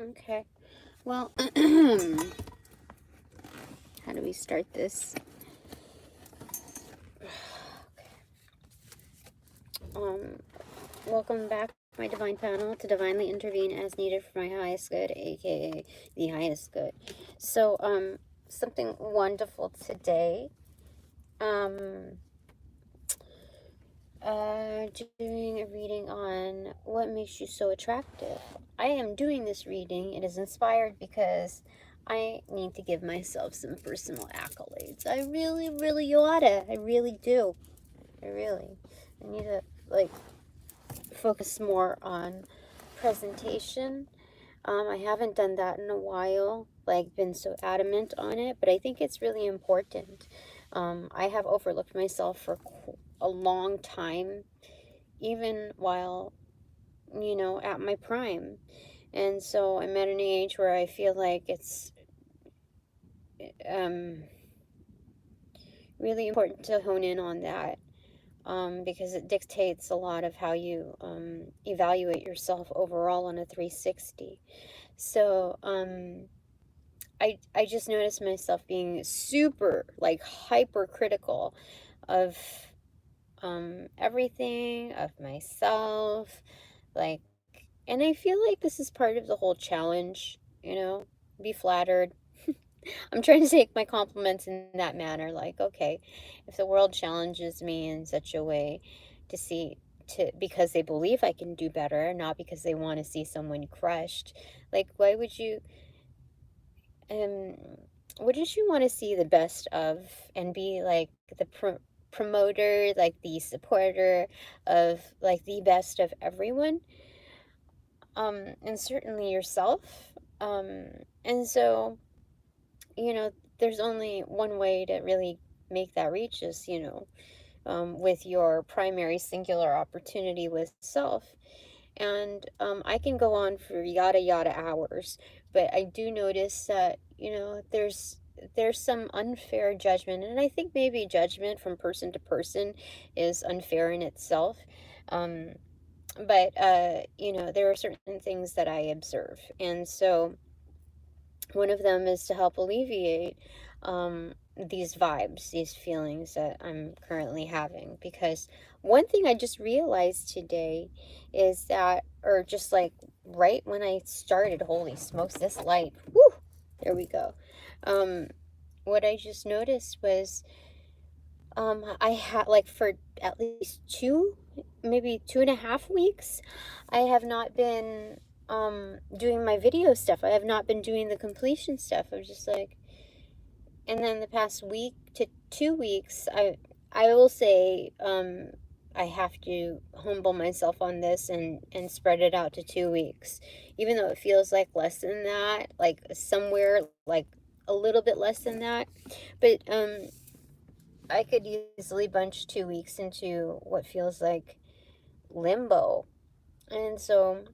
Okay. Well, how do we start this? Welcome back, my divine panel, to divinely intervene as needed for my highest good, aka the highest good. So, something wonderful today. Doing a reading on what makes you so attractive. I am doing this reading. It is inspired because I need to give myself some personal accolades. I really, really oughta. I really do. I need to, like, focus more on presentation. I haven't done that in a while, like, been so adamant on it, but I think it's really important. I have overlooked myself for a long time, even while, you know, at my prime. And so I'm at an age where I feel like it's really important to hone in on that, because it dictates a lot of how you evaluate yourself overall on a 360. So I just noticed myself being super, like, hypercritical of everything, of myself, like, and I feel like this is part of the whole challenge, you know, be flattered. I'm trying to take my compliments in that manner, like, okay, if the world challenges me in such a way because they believe I can do better, not because they want to see someone crushed, like, why would you, wouldn't you want to see the best of and be like the promoter, like the supporter of, like, the best of everyone, and certainly yourself, and so, you know, there's only one way to really make that reach is, you know, with your primary singular opportunity with self. And I can go on for yada yada hours, but I do notice that, you know, there's some unfair judgment, and I think maybe judgment from person to person is unfair in itself. But you know, there are certain things that I observe, and so one of them is to help alleviate these vibes, these feelings that I'm currently having. Because one thing I just realized today is that, or just like right when I started, holy smokes, this light, whoo, there we go. What I just noticed was I had, like, for at least maybe 2.5 weeks, I have not been doing my video stuff. I have not been doing the completion stuff. I was just like, and then the past week to 2 weeks, I will say, I have to humble myself on this and spread it out to 2 weeks, even though it feels like less than that, like somewhere like a little bit less than that, but I could easily bunch 2 weeks into what feels like limbo. And so,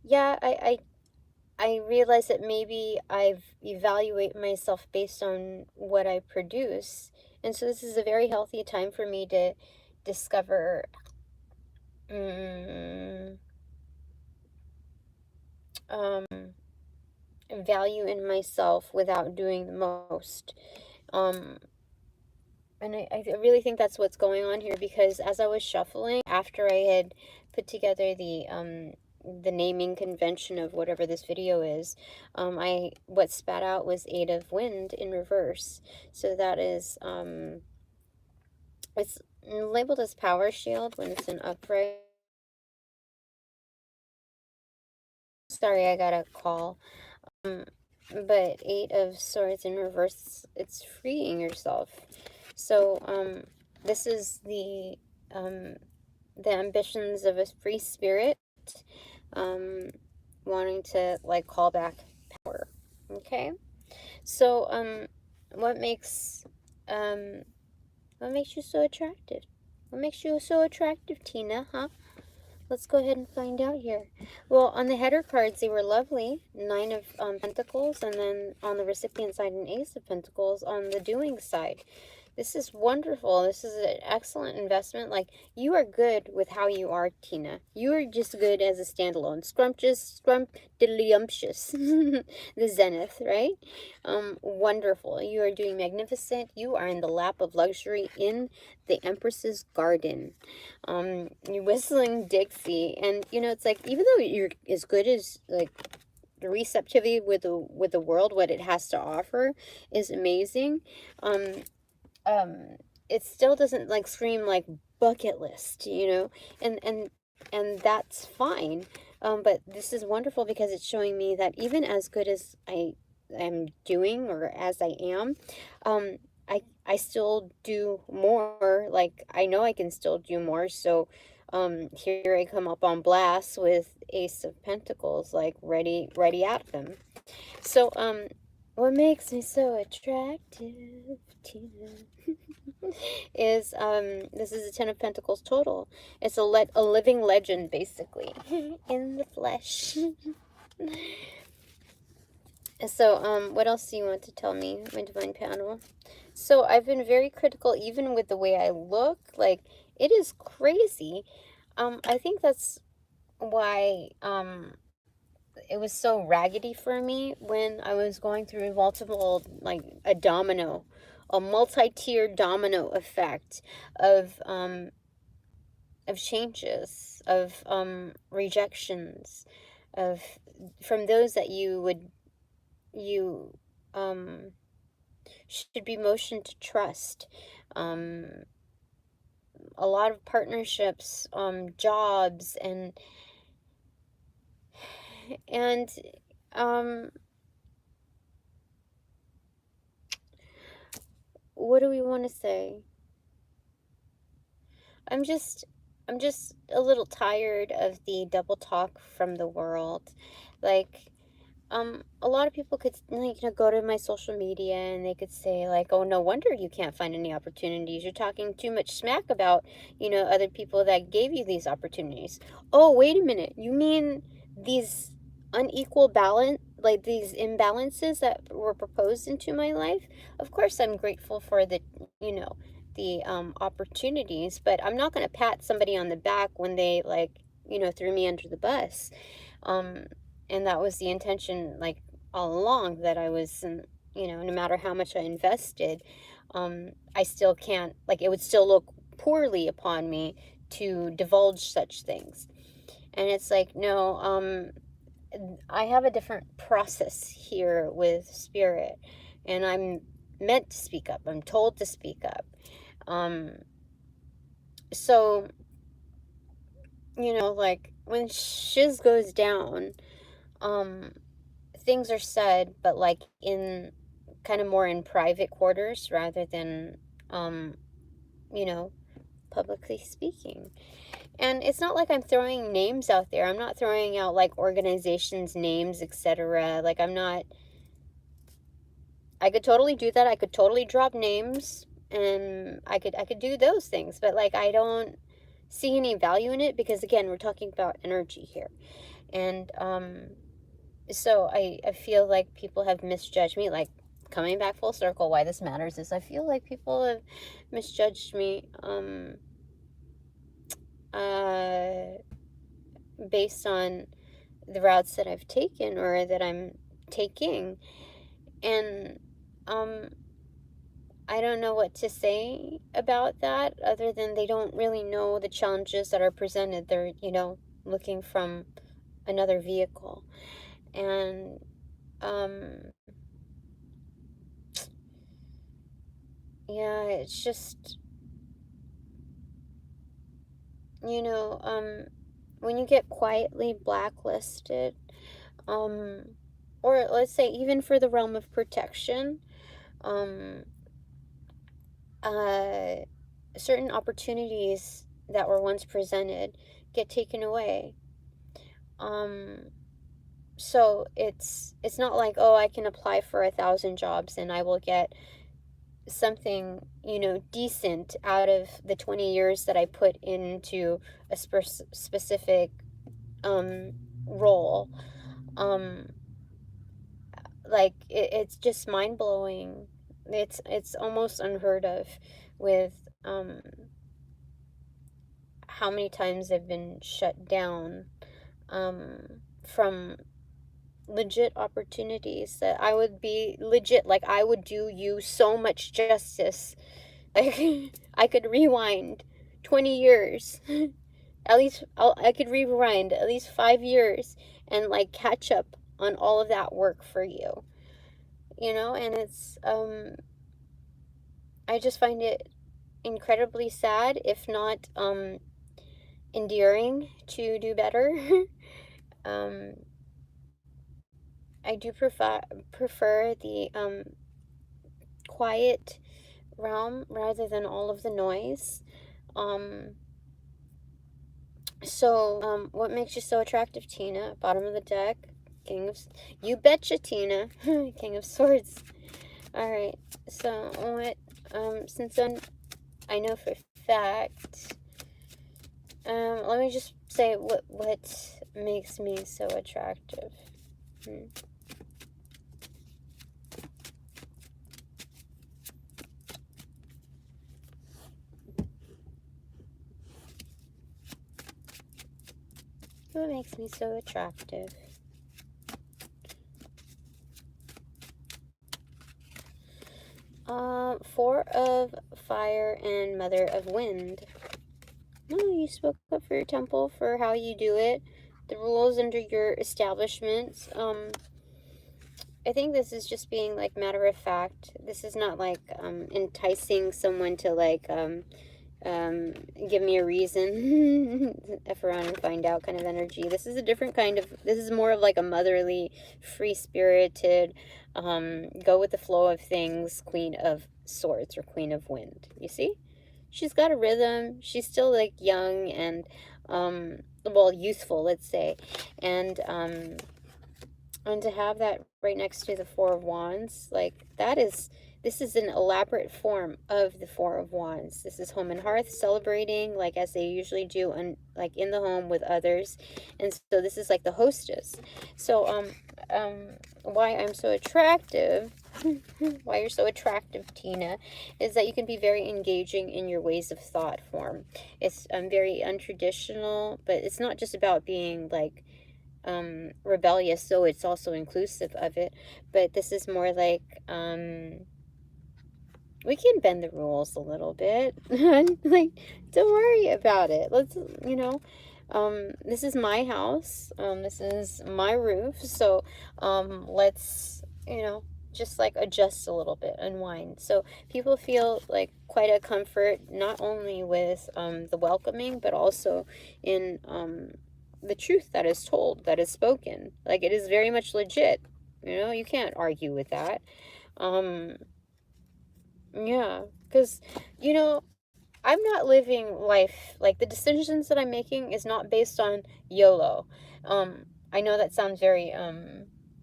yeah, I realize that maybe I've evaluate myself based on what I produce. And so this is a very healthy time for me to discover value in myself without doing the most. And I really think that's what's going on here, because as I was shuffling, after I had put together the naming convention of whatever this video is, what spat out was 8 of Wind in reverse. So that is, it's labeled as Power Shield when it's an upright. Sorry, I got a call. But 8 of Swords in reverse, it's freeing yourself. So, this is the ambitions of a free spirit, wanting to, like, call back power. Okay, so what makes you so attractive? What makes you so attractive, Tina? Huh? Let's go ahead and find out here. Well, on the header cards, they were lovely. 9 of Pentacles, and then on the recipient side, an Ace of Pentacles on the doing side. This is wonderful. This is an excellent investment. Like, you are good with how you are, Tina. You are just good as a standalone. Scrumdiddlyumptious. The zenith, right? Wonderful. You are doing magnificent. You are in the lap of luxury in the Empress's garden. You're whistling Dixie. And, you know, it's like, even though you're as good as, like, the receptivity with the world, what it has to offer is amazing. It still doesn't like scream like bucket list, you know, and that's fine. But this is wonderful because it's showing me that even as good as I am doing, or as I am, um, I still do more. Like, I know I can still do more. So, here I come up on blast with Ace of Pentacles, like ready at them. So, what makes me so attractive, Tina, is, this is a Ten of Pentacles total. It's a living legend, basically, in the flesh. So, what else do you want to tell me, my divine panel? So, I've been very critical, even with the way I look. Like, it is crazy. I think that's why, it was so raggedy for me when I was going through multiple, like a multi-tiered domino effect of changes, of rejections, of from those that you should be motioned to trust. A lot of partnerships, jobs, and um what do we want to say? I'm just a little tired of the double talk from the world. Like, a lot of people could, like, you know, go to my social media and they could say, like, oh, no wonder you can't find any opportunities. You're talking too much smack about, you know, other people that gave you these opportunities. Oh, wait a minute. You mean these unequal balance, like these imbalances that were proposed into my life? Of course, I'm grateful for the, you know, the opportunities, but I'm not going to pat somebody on the back when they, like, you know, threw me under the bus. Um, and that was the intention, like, all along, that I was, you know, no matter how much I invested, I still can't, like, it would still look poorly upon me to divulge such things. And it's like, no, I have a different process here with spirit, and I'm meant to speak up. I'm told to speak up. So, you know, like, when shiz goes down, um, things are said, but, like, in kind of more in private quarters rather than, you know, publicly speaking. And it's not like I'm throwing names out there. I'm not throwing out, like, organizations' names, etc. Like, I'm not. I could totally do that. I could totally drop names, and I could do those things, but, like, I don't see any value in it because, again, we're talking about energy here. And so I feel like people have misjudged me. Like, coming back full circle, why this matters is I feel like people have misjudged me uh based on the routes that I've taken or that I'm taking. And um I don't know what to say about that other than they don't really know the challenges that are presented. They're, you know, looking from another vehicle. And um yeah, it's just, you know, when you get quietly blacklisted, um or let's say even for the realm of protection, um uh certain opportunities that were once presented get taken away. um so it's not like, oh, I can apply for 1,000 jobs and I will get something, you know, decent out of the 20 years that I put into a specific role. um like, it's just mind-blowing it's almost unheard of with how many times they've been shut down from legit opportunities that I would be legit, like I would do you so much justice. Like I could rewind 20 years. At least I could rewind at least 5 years and like catch up on all of that work for you. You know, and it's I just find it incredibly sad, if not endearing, to do better. um I do prefer the quiet realm rather than all of the noise. Um, what makes you so attractive, Tina? Bottom of the deck, King of... You betcha, Tina. King of Swords. Alright, so what, since I know for a fact, let me just say what makes me so attractive. What makes me so attractive? Four of Fire and Mother of Wind. Oh, you spoke up for your temple, for how you do it, the rules under your establishments. I think this is just being like matter of fact. This is not like enticing someone to like give me a reason, F around and find out kind of energy. This is a different kind of, this is more of like a motherly, free-spirited, go with the flow of things, Queen of Swords or Queen of Wind. You see? She's got a rhythm. She's still like young and, well, youthful, let's say. And to have that right next to the Four of Wands, like that is, this is an elaborate form of the Four of Wands. This is home and hearth, celebrating, like as they usually do, like in the home with others. And so this is like the hostess. So why I'm so attractive, why you're so attractive, Tina, is that you can be very engaging in your ways of thought form. It's very untraditional, but it's not just about being like rebellious, so it's also inclusive of it. But this is more like we can bend the rules a little bit. Like, don't worry about it. Let's, you know, this is my house. This is my roof. So, let's, you know, just like adjust a little bit, unwind. So people feel like quite a comfort, not only with the welcoming, but also in the truth that is told, that is spoken. Like, it is very much legit. You know, you can't argue with that. Yeah, because, you know, I'm not living life, like, the decisions that I'm making is not based on YOLO. I know that sounds very,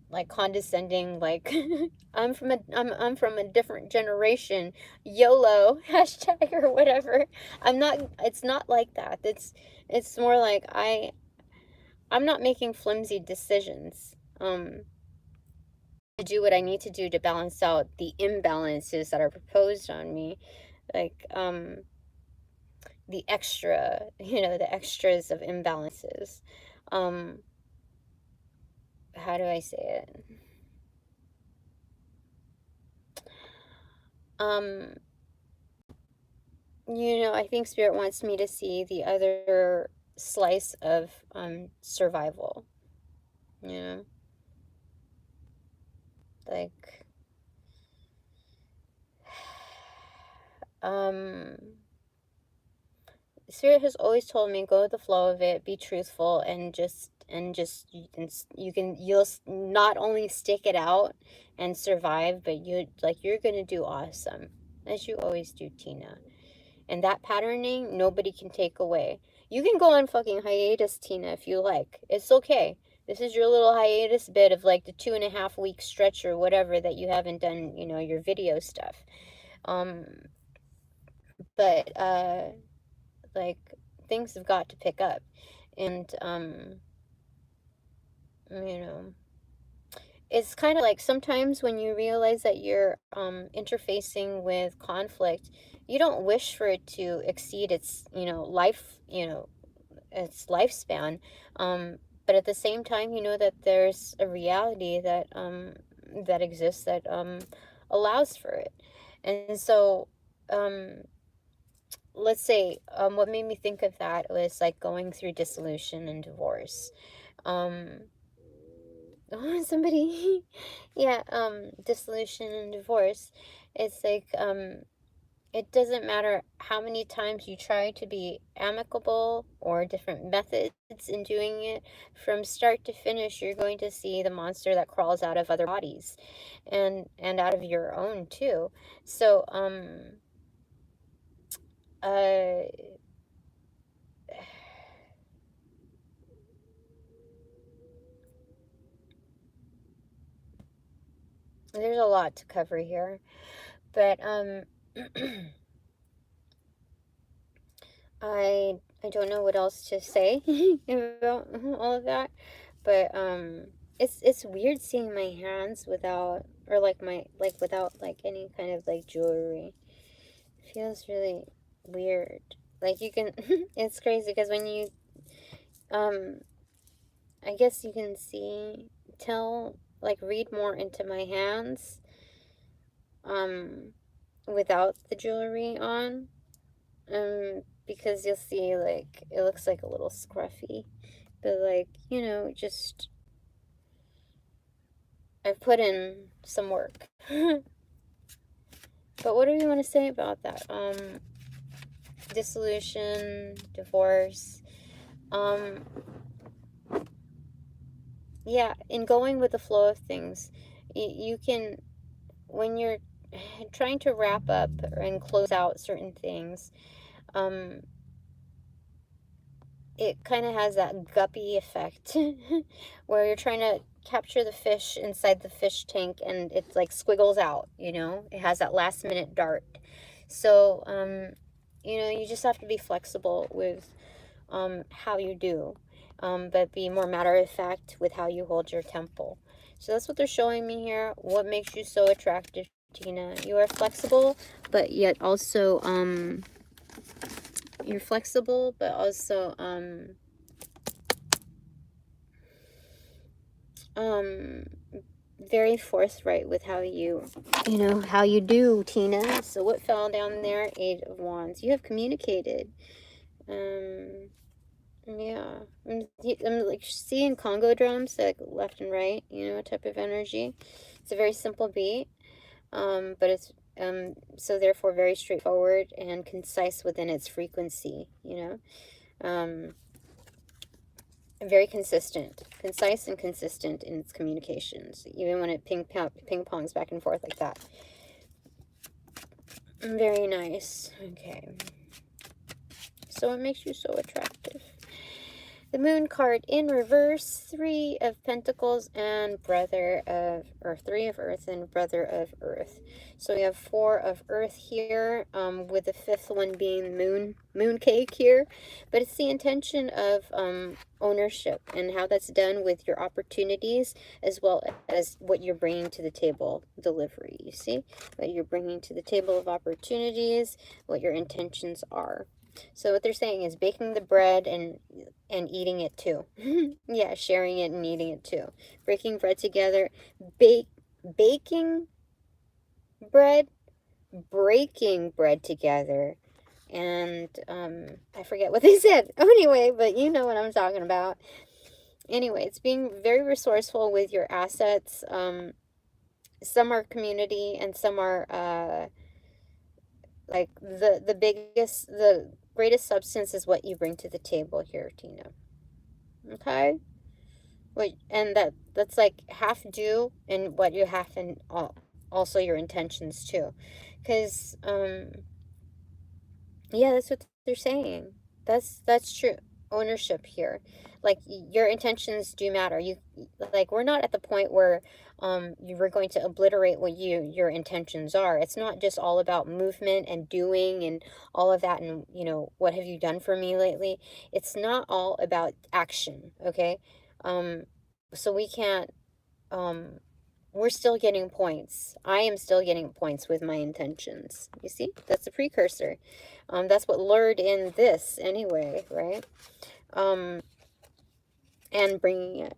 like, condescending, like, I'm from a different generation, YOLO, hashtag or whatever. It's not like that. It's more like I'm not making flimsy decisions. To do what I need to do to balance out the imbalances that are proposed on me, like the extra, you know, the extras of imbalances. How do I say it? You know, I think Spirit wants me to see the other slice of survival. You know, like Spirit has always told me, go with the flow of it, be truthful, and you'll not only stick it out and survive, but you're gonna do awesome, as you always do, Tina. And that patterning, nobody can take away. You can go on fucking hiatus, Tina, if you like. It's okay. This is your little hiatus bit of like the 2.5 week stretch or whatever that you haven't done, you know, your video stuff. But like, things have got to pick up. And you know, it's kind of like sometimes when you realize that you're interfacing with conflict, you don't wish for it to exceed its, its lifespan. But at the same time, you know that there's a reality that that exists that allows for it. And so let's say what made me think of that was like going through dissolution and divorce. Um oh, somebody yeah, dissolution and divorce. It's like it doesn't matter how many times you try to be amicable or different methods in doing it, from start to finish, you're going to see the monster that crawls out of other bodies and out of your own too. So, uh, there's a lot to cover here, but, I don't know what else to say about all of that, but it's weird seeing my hands without, or like my, like without like any kind of like jewelry. It feels really weird. Like you can it's crazy because when you um I guess you can see, tell, like read more into my hands um without the jewelry on. Because you'll see, like, it looks like a little scruffy, but, like, just, I've put in some work. But what do we want to say about that? Dissolution, divorce, um, yeah, in going with the flow of things, you can, when you're trying to wrap up and close out certain things, um, it kind of has that guppy effect where you're trying to capture the fish inside the fish tank and it's like squiggles out, it has that last minute dart. So you just have to be flexible with how you do, but be more matter of fact with how you hold your temple. So that's what they're showing me here. What makes you so attractive, Tina? You are flexible, but yet also you're flexible, but also very forthright with how how you do, Tina. So what fell down there? Eight of Wands. You have communicated. Yeah. I'm like seeing Congo drums, like left and right, type of energy. It's a very simple beat, but it's so therefore very straightforward and concise within its frequency, very consistent, concise and consistent in its communications, even when it ping pongs back and forth like that. Very nice. Okay. So what makes you so attractive? The Moon card in reverse, Three of Pentacles and Brother of Earth, Three of Earth and Brother of Earth. So we have Four of Earth here, with the fifth one being Mooncake here. But it's the intention of ownership and how that's done with your opportunities as well as what you're bringing to the table, delivery. You see what you're bringing to the table of opportunities, what your intentions are. So what they're saying is baking the bread and eating it too. Yeah, sharing it and eating it too. Breaking bread together, baking bread, breaking bread together, and I forget what they said. Anyway, but you know what I'm talking about. Anyway, it's being very resourceful with your assets. Some are community and some are like the greatest substance is what you bring to the table here, Tina. Okay? Wait, and that's like half due and what you have in also your intentions too. Because yeah, that's what they're saying. That's true. Ownership here. Like your intentions do matter. You like we're not at the point where you were going to obliterate what your intentions are. It's not just all about movement and doing and all of that and what have you done for me lately? It's not all about action, okay? So we can't we're still getting points. I am still getting points with my intentions. You see? That's a precursor. That's what lured in this anyway, right? And bringing it.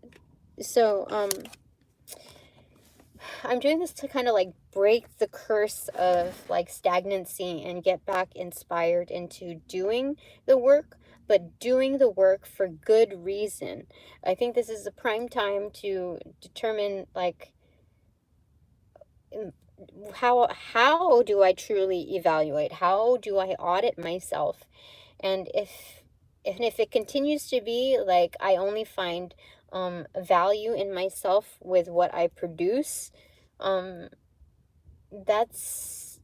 So, I'm doing this to kind of like break the curse of like stagnancy and get back inspired into doing the work, but doing the work for good reason. I think this is a prime time to determine like how do I truly evaluate? How do I audit myself? And if it continues to be like I only find value in myself with what I produce, that's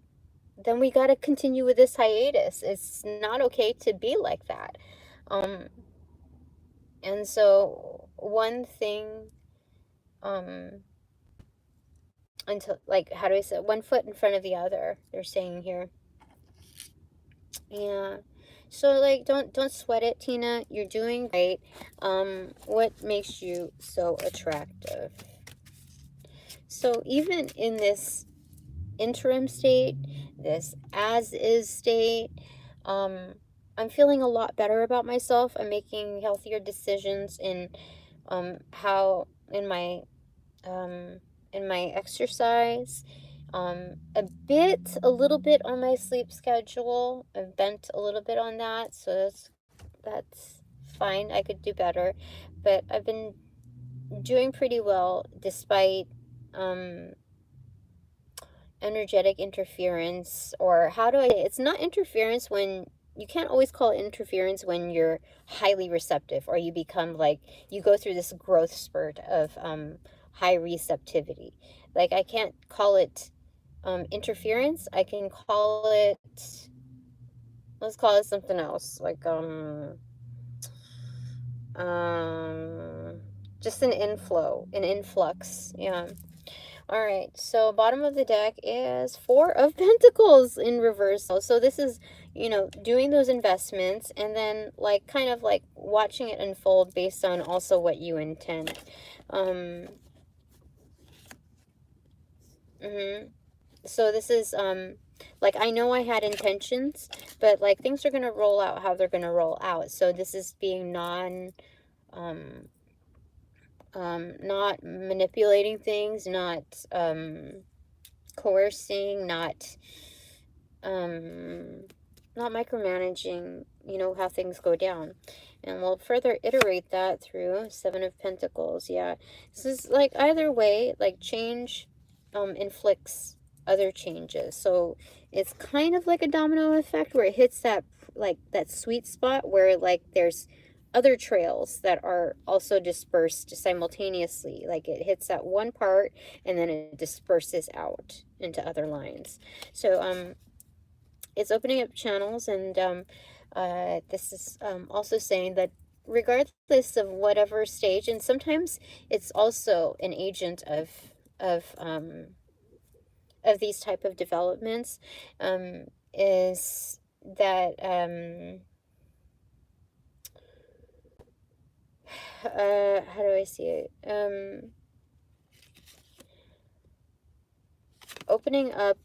then we got to continue with this hiatus. It's not okay to be like that. And so one thing, until like, how do I say, one foot in front of the other, they're saying here. Yeah. So like, don't sweat it, Tina. You're doing great. What makes you so attractive? So even in this interim state, this as is state, I'm feeling a lot better about myself. I'm making healthier decisions in how in my exercise, a little bit on my sleep schedule. I've bent a little bit on that, so that's fine. I could do better, but I've been doing pretty well despite energetic interference. Or how do I say, it's not interference when you can't always call it interference when you're highly receptive, or you become like you go through this growth spurt of high receptivity. Like I can't call it interference. I can call it, let's call it something else, like just an inflow, an influx. Yeah. All right, so bottom of the deck is Four of Pentacles in reverse. So this is, doing those investments and then like kind of like watching it unfold based on also what you intend. So this is like, I know I had intentions, but like things are gonna roll out how they're gonna roll out. So this is being not manipulating things, not coercing, not micromanaging, how things go down. And we'll further iterate that through Seven of Pentacles. Yeah, this is like, either way, like change inflicts other changes. So it's kind of like a domino effect where it hits that, like that sweet spot where like there's other trails that are also dispersed simultaneously. Like it hits that one part and then it disperses out into other lines. So it's opening up channels, and this is also saying that regardless of whatever stage, and sometimes it's also an agent of these type of developments, is that how do I see it? Opening up,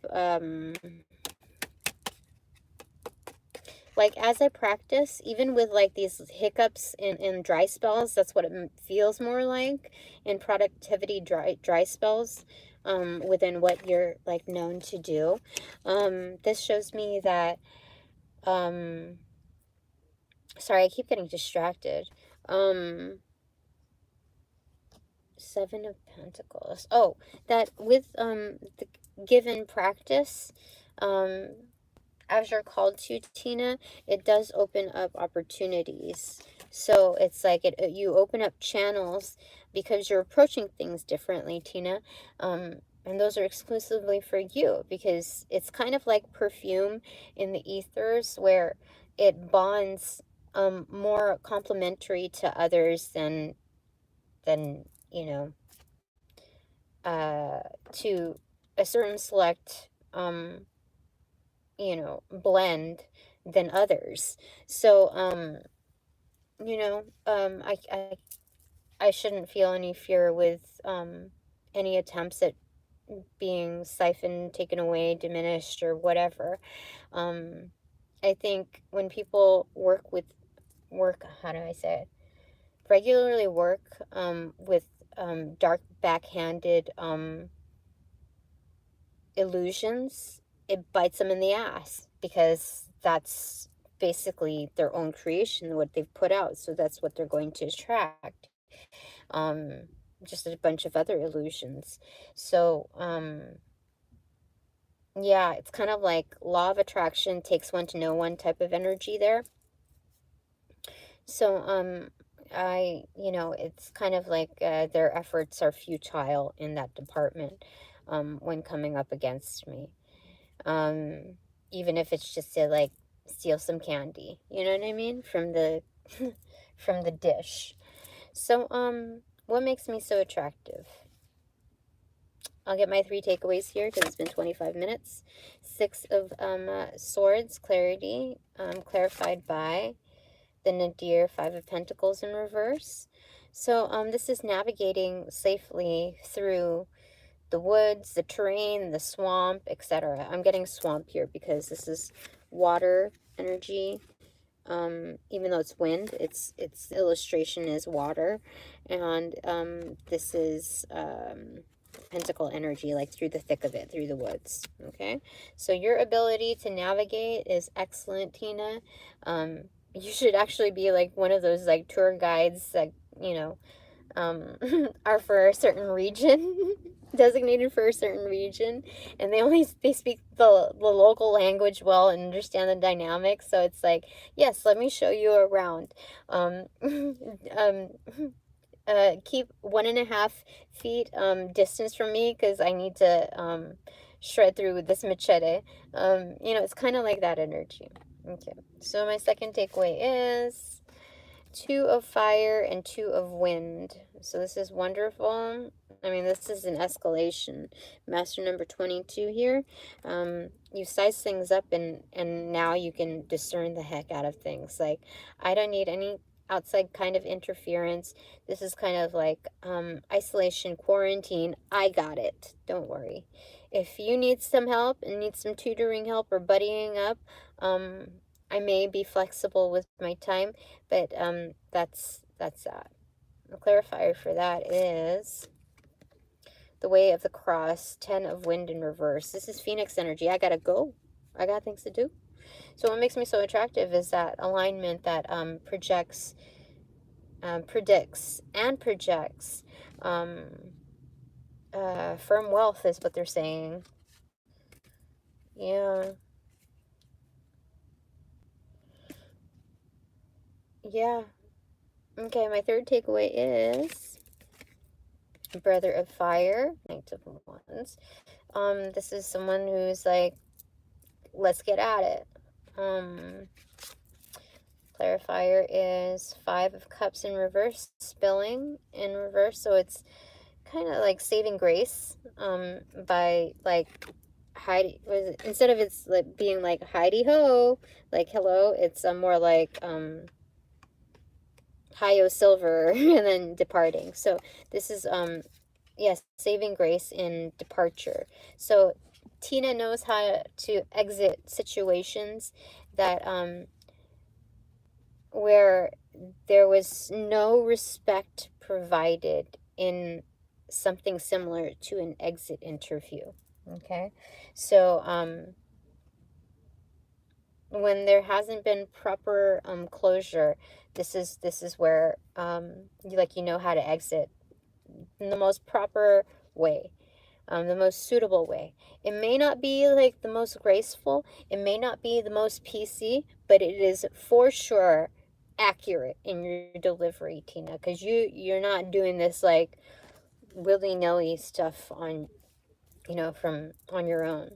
like as I practice, even with like these hiccups in dry spells, that's what it feels more like, in productivity dry spells, within what you're like known to do. This shows me that, sorry, I keep getting distracted. Seven of Pentacles. Oh, that with the given practice, as you're called to, Tina, it does open up opportunities. So it's like you open up channels because you're approaching things differently, Tina. And those are exclusively for you, because it's kind of like perfume in the ethers, where it bonds more complementary to others than to a certain select blend than others. So I shouldn't feel any fear with any attempts at being siphoned, taken away, diminished, or whatever. I think when people how do I say it? Regularly work with dark backhanded illusions, it bites them in the ass, because that's basically their own creation, what they've put out. So that's what they're going to attract. Um, just a bunch of other illusions. So, yeah, it's kind of like law of attraction, takes one to know one type of energy there. So, it's kind of like their efforts are futile in that department when coming up against me. Even if it's just to, like, steal some candy, you know what I mean? From the, from the dish. So, what makes me so attractive? I'll get my 3 takeaways here because it's been 25 minutes. 6 of Swords, clarity, clarified by the Nadir, 5 of Pentacles in reverse. So this is navigating safely through the woods, the terrain, the swamp, etc. I'm getting swamp here because this is water energy. Even though it's wind, its illustration is water, and this is pentacle energy, like through the thick of it, through the woods. Okay, so your ability to navigate is excellent, Tina. You should actually be like one of those like tour guides that, are for a certain region, designated for a certain region, and they speak the local language well and understand the dynamics. So it's like, yes, let me show you around. Keep 1.5 feet distance from me, because I need to shred through with this machete. It's kind of like that energy. Okay, so my second takeaway is 2 of fire and 2 of wind. So this is wonderful. I mean, this is an escalation. Master number 22 here. You size things up, and now you can discern the heck out of things. Like, I don't need any outside kind of interference. This is kind of like isolation, quarantine. I got it. Don't worry. If you need some help and need some tutoring help or buddying up, I may be flexible with my time, but that's that. The clarifier for that is the Way of the Cross, 10 of Wind in reverse. This is Phoenix energy. I gotta go. I got things to do. So what makes me so attractive is that alignment that predicts and projects firm wealth is what they're saying. Yeah. Yeah. Okay, my third takeaway is Brother of Fire, Knight of Wands. This is someone who's like, let's get at it. Clarifier is 5 of Cups in reverse, spilling in reverse, so it's kind of like saving grace by like instead of it's like being like Heidi ho, like hello, it's more like hi-yo silver and then departing. So this is yes, saving grace in departure. So Tina knows how to exit situations that where there was no respect provided in something similar to an exit interview. Okay, so when there hasn't been proper closure, this is where you know how to exit in the most proper way, the most suitable way. It may not be like the most graceful, it may not be the most PC, but it is for sure accurate in your delivery, Tina, because you're not doing this like willy-nilly stuff on from on your own.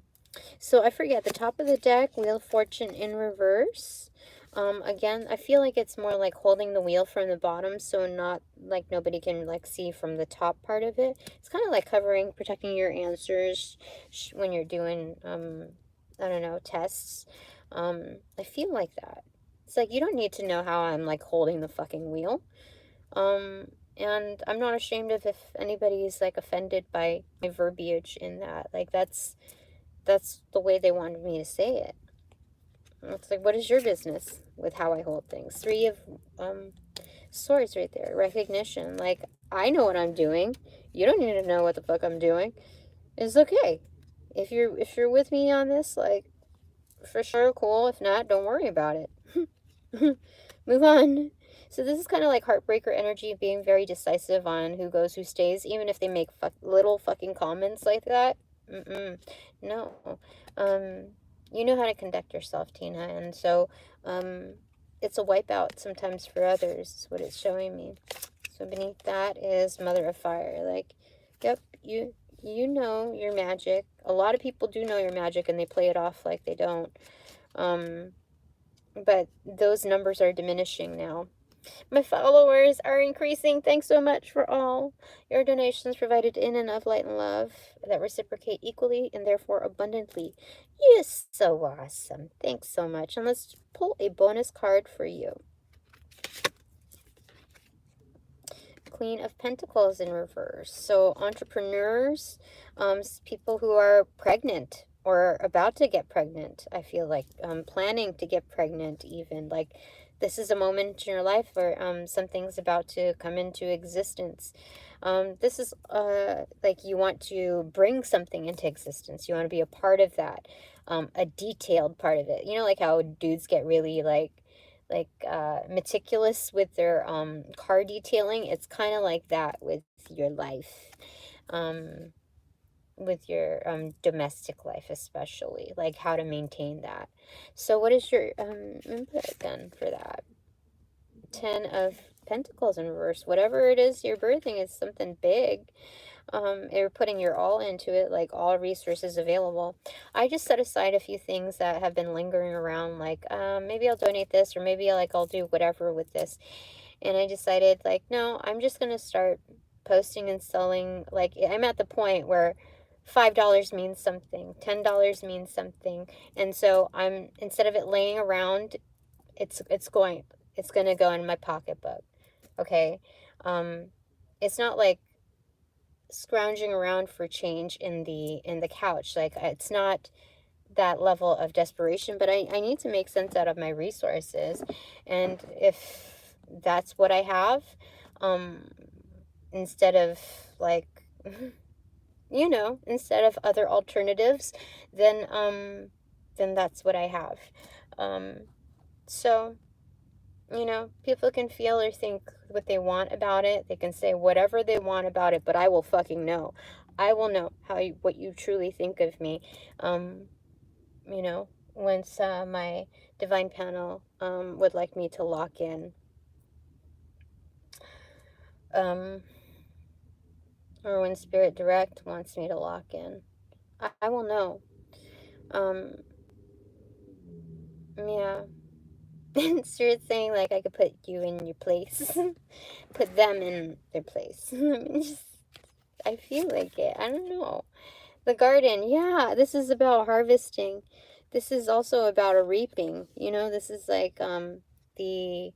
So I forget, the top of the deck, Wheel of Fortune in reverse. Again, I feel like it's more like holding the wheel from the bottom, so not like nobody can like see from the top part of it. It's kind of like covering, protecting your answers when you're doing, I don't know, tests. I feel like that. It's like, you don't need to know how I'm like holding the fucking wheel. And I'm not ashamed of if anybody's like offended by my verbiage in that. Like that's the way they wanted me to say it. It's like, what is your business with how I hold things? 3 of swords right there. Recognition. Like, I know what I'm doing. You don't need to know what the fuck I'm doing. It's okay. If you're with me on this, like, for sure, cool. If not, don't worry about it. Move on. So this is kind of like Heartbreaker energy, being very decisive on who goes, who stays, even if they make little fucking comments like that. No. You know how to conduct yourself, Tina, and so, it's a wipeout sometimes for others, is what it's showing me. So beneath that is Mother of Fire. Like, yep, you know your magic. A lot of people do know your magic, and they play it off like they don't. But those numbers are diminishing now. My followers are increasing. Thanks so much for all your donations provided in and of light and love that reciprocate equally and therefore abundantly. You're so awesome. Thanks so much. And let's pull a bonus card for you. Queen of Pentacles in reverse. So entrepreneurs, people who are pregnant or about to get pregnant, I feel like, planning to get pregnant even. Like, this is a moment in your life where something's about to come into existence. This is like you want to bring something into existence. You want to be a part of that, a detailed part of it. You know, like how dudes get really like meticulous with their car detailing. It's kind of like that with your life, with your domestic life, especially, like how to maintain that. So what is your input then for that? 10 of Pentacles in reverse. Whatever it is you're birthing is something big. You're putting your all into it, like all resources available. I just set aside a few things that have been lingering around, like maybe I'll donate this, or maybe I'll do whatever with this. And I decided, like, no, I'm just gonna start posting and selling. Like, I'm at the point where $5 means something, $10 means something, and so I'm, instead of it laying around, it's gonna go in my pocketbook. Okay, it's not like scrounging around for change in the couch. Like, it's not that level of desperation, but I need to make sense out of my resources. And if that's what I have, instead of like you know, instead of other alternatives, then that's what I have. So, you know, people can feel or think what they want about it. They can say whatever they want about it, but I will fucking know. I will know what you truly think of me. You know, once my divine panel would like me to lock in. Or when Spirit Direct wants me to lock in. I will know. Yeah. Spirit saying, like, I could put you in your place. Put them in their place. I feel like it. I don't know. The garden. Yeah, this is about harvesting. This is also about a reaping. You know, this is like the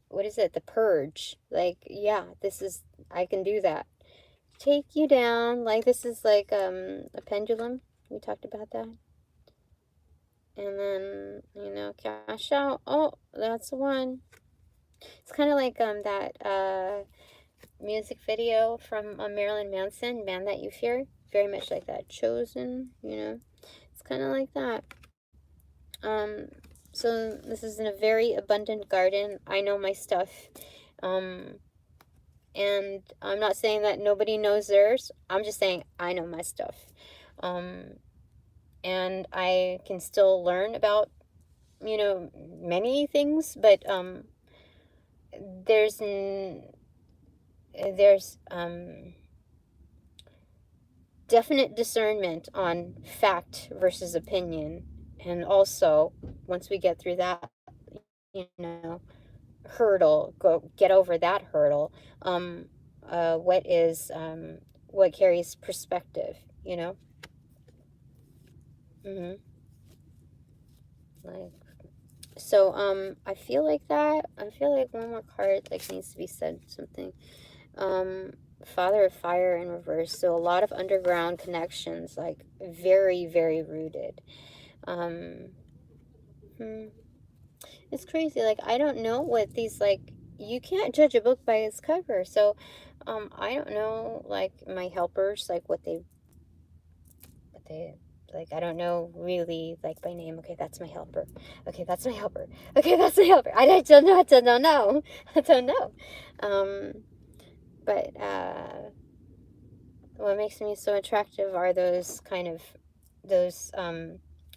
what is it? The purge. Like, yeah, this is, I can do that. Take you down. Like, this is like a pendulum. We talked about that. And then, you know, cash out. Oh, that's the one. It's kind of like that music video from Marilyn Manson, Man That You Fear. Very much like that. Chosen, you know. It's kind of like that. So this is in a very abundant garden. I know my stuff. And I'm not saying that nobody knows theirs. I'm just saying I know my stuff. And I can still learn about, you know, many things, but there's definite discernment on fact versus opinion. And also, once we get through that, you know, hurdle, get over that hurdle, what carries perspective, you know? Like, So, I feel like that. I feel like one more card, like, needs to be said something. Father of Fire in reverse. So a lot of underground connections, like, very, very rooted. It's crazy. Like, I don't know what these, like, you can't judge a book by its cover. So, I don't know, like, my helpers, like, what they, like, I don't know really, like, by name. Okay, that's my helper. Okay, that's my helper. Okay, that's my helper. I don't know. I don't know. I don't know. But, what makes me so attractive are those kind of, those,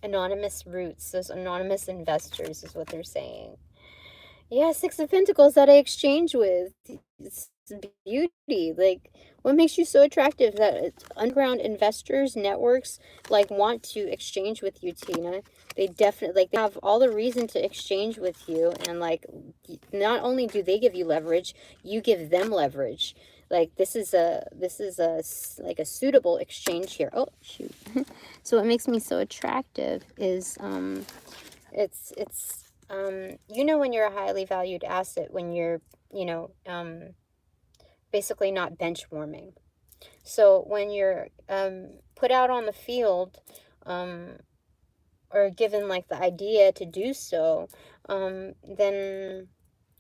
anonymous roots, those anonymous investors is what they're saying. Yeah, Six of Pentacles that I exchange with. It's beauty. Like, what makes you so attractive that it's underground investors, networks, like, want to exchange with you, Tina. They definitely, like, they have all the reason to exchange with you. And, like, not only do they give you leverage, you give them leverage. Like, this is a, like, a suitable exchange here. Oh, shoot. So what makes me so attractive is, it's, you know, when you're a highly valued asset, when you're, you know, basically not bench warming. So when you're, put out on the field, or given, like, the idea to do so, then,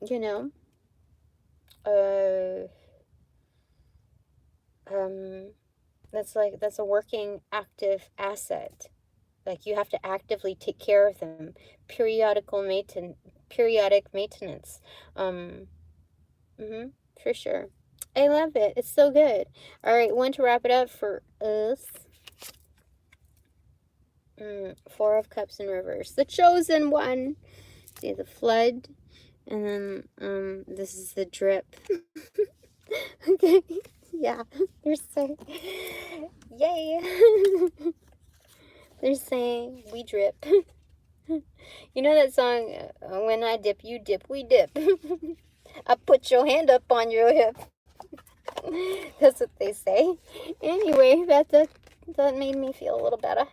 you know, that's a working, active asset. Like, you have to actively take care of them. Periodic maintenance. For sure. I love it. It's so good. All right, one to wrap it up for us. Four of Cups in reverse. The Chosen One. See the Flood. And then, this is the Drip. Okay. Yeah. They're saying, yay. They're saying, we drip. You know that song, when I dip, you dip, we dip. I put your hand up on your hip. That's what they say. Anyway, that made me feel a little better.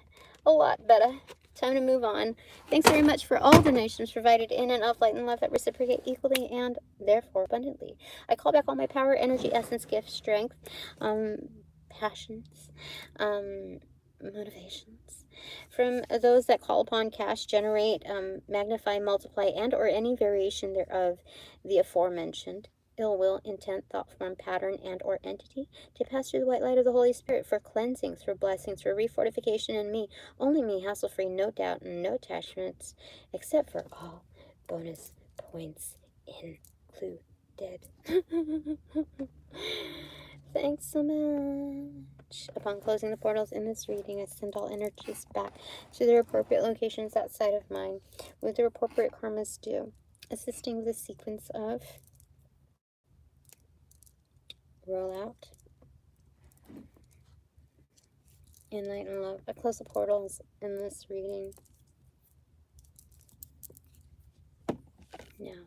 A lot better. Time to move on. Thanks very much for all donations provided in and of light and love that reciprocate equally and therefore abundantly. I call back all my power, energy, essence, gift, strength, passions, motivations from those that call upon, cash, generate, magnify, multiply, and or any variation thereof the aforementioned ill will, intent, thought form, pattern, and or entity to pass through the white light of the Holy Spirit for cleansing, through blessings, for refortification in me, only me, hassle-free, no doubt, no attachments, except for all bonus points included. Thanks so much. Upon closing the portals in this reading, I send all energies back to their appropriate locations outside of mine, with their appropriate karmas due, assisting with a sequence of roll out, in light and love. I close the portals in this reading now.